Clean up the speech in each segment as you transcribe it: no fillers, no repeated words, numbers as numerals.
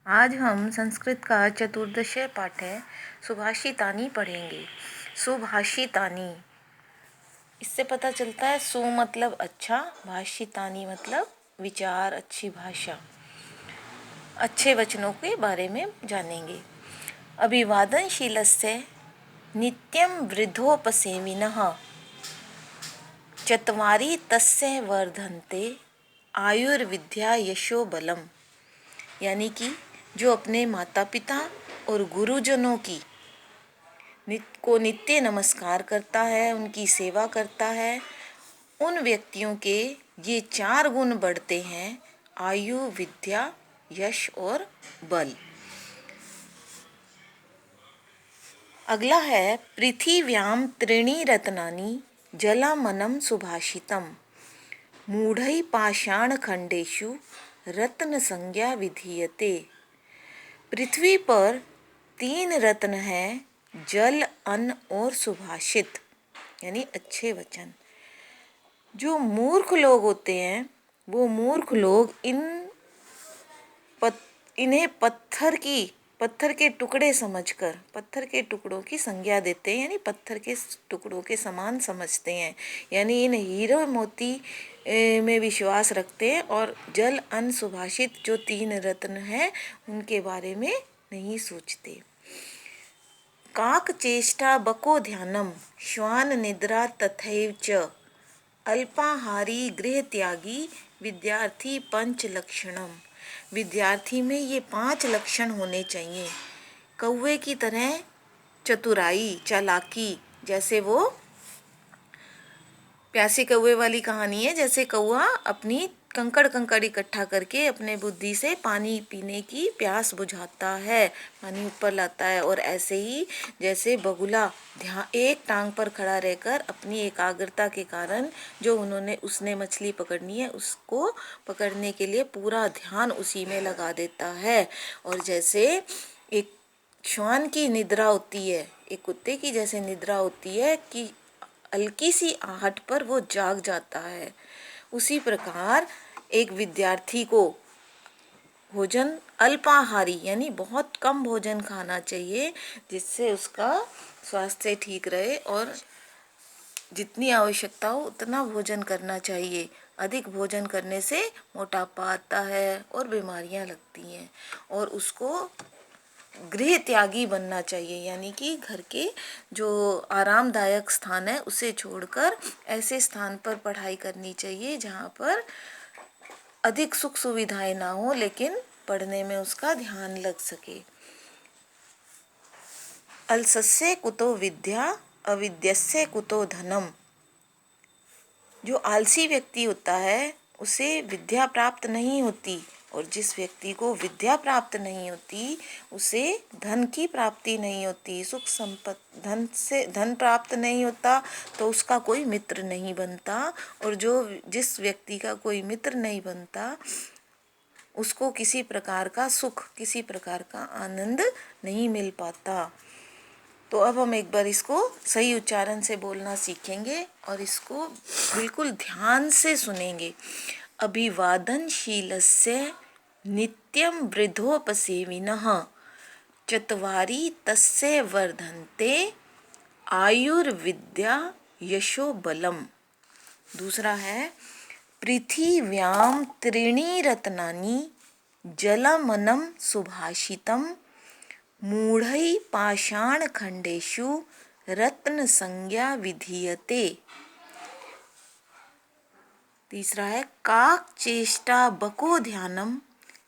आज हम संस्कृत का चतुर्दशीय पाठ है सुभाषितानी पढ़ेंगे। सुभाषितानी, इससे पता चलता है सु मतलब अच्छा, भाषितानी मतलब विचार, अच्छी भाषा, अच्छे वचनों के बारे में जानेंगे। अभिवादनशीलस्य नित्यं वृद्धोपसेविनः चत्वारि तस्य वर्धन्ते आयुर्विद्या यशो बलम। यानी कि जो अपने माता पिता और गुरुजनों की को नित्य नमस्कार करता है, उनकी सेवा करता है, उन व्यक्तियों के ये 4 गुण बढ़ते हैं: आयु, विद्या, यश और बल। अगला है पृथिव्याम त्रीणि रत्नानि जलमनम सुभाषितम मूढ़ै पाषाण खंडेषु रत्न संज्ञा विधीयते। पृथ्वी पर 3 रत्न हैं: जल, अन्न और सुभाषित, यानी अच्छे वचन। जो मूर्ख लोग होते हैं वो मूर्ख लोग इन्हें पत्थर के टुकड़े समझकर पत्थर के टुकड़ों की संज्ञा देते हैं, यानी पत्थर के टुकड़ों के समान समझते हैं, यानी इन हीरो मोती में विश्वास रखते हैं और जल, अन्न, सुभाषित जो 3 रत्न हैं उनके बारे में नहीं सोचते। काक चेष्टा बको ध्यानम श्वान निद्रा तथैव च अल्पाहारी गृह त्यागी विद्यार्थी पंच लक्षणम। विद्यार्थी में ये 5 लक्षण होने चाहिए। कौवे की तरह चतुराई, चालाकी, जैसे वो प्यासे कौवे वाली कहानी है, जैसे कौवा अपनी कंकड़ इकट्ठा करके अपने बुद्धि से पानी पीने की प्यास बुझाता है, पानी ऊपर लाता है। और ऐसे ही जैसे बगुला एक टांग पर खड़ा रहकर अपनी एकाग्रता के कारण जो उसने मछली पकड़नी है उसको पकड़ने के लिए पूरा ध्यान उसी में लगा देता है। और जैसे एक श्वान की निद्रा होती है, एक कुत्ते की जैसे निद्रा होती है कि हल्की सी आहट पर वो जाग जाता है, उसी प्रकार एक विद्यार्थी को भोजन अल्पाहारी यानी बहुत कम भोजन खाना चाहिए, जिससे उसका स्वास्थ्य ठीक रहे, और जितनी आवश्यकता हो उतना भोजन करना चाहिए। अधिक भोजन करने से मोटापा आता है और बीमारियां लगती हैं। और उसको गृह त्यागी बनना चाहिए, यानी कि घर के जो आरामदायक स्थान है उसे छोड़कर ऐसे स्थान पर पढ़ाई करनी चाहिए जहाँ पर अधिक सुख सुविधाएं ना हो लेकिन पढ़ने में उसका ध्यान लग सके। अलसस्य कुतो विद्या अविद्यस्य कुतो धनम। जो आलसी व्यक्ति होता है उसे विद्या प्राप्त नहीं होती, और जिस व्यक्ति को विद्या प्राप्त नहीं होती उसे धन की प्राप्ति नहीं होती, सुख संपत्ति धन प्राप्त नहीं होता तो उसका कोई मित्र नहीं बनता, और जिस व्यक्ति का कोई मित्र नहीं बनता उसको किसी प्रकार का सुख, किसी प्रकार का आनंद नहीं मिल पाता। तो अब हम एक बार इसको सही उच्चारण से बोलना सीखेंगे और इसको बिल्कुल ध्यान से सुनेंगे। अभिवादनशीलस्य नित्यं वृद्धोपसेविनः चत्वारि तस्य वर्धन्ते आयुर्विद्या यशो बलम। दूसरा है पृथिव्याम त्रीणि रत्नानि जलमनम सुभाषितम मूढ़ै पाषाण खंडेषु रत्न संज्ञा विधीयते। तीसरा है काक चेष्टा बको ध्यानम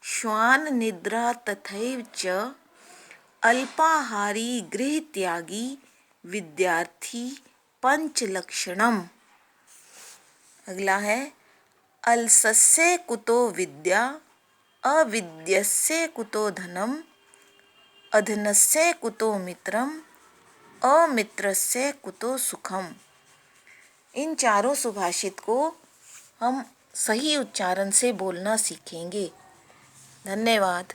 श्वान निद्रा तथैव च अल्पाहारी गृह त्यागी विद्यार्थी पंच लक्षणम। अगला है अलसस्य कुतो विद्या अविद्यस्य कुतो धनम अधनस्य कुतो मित्रम अमित्रस्य कुतो सुखम। इन चारों सुभाषित को हम सही उच्चारण से बोलना सीखेंगे। धन्यवाद।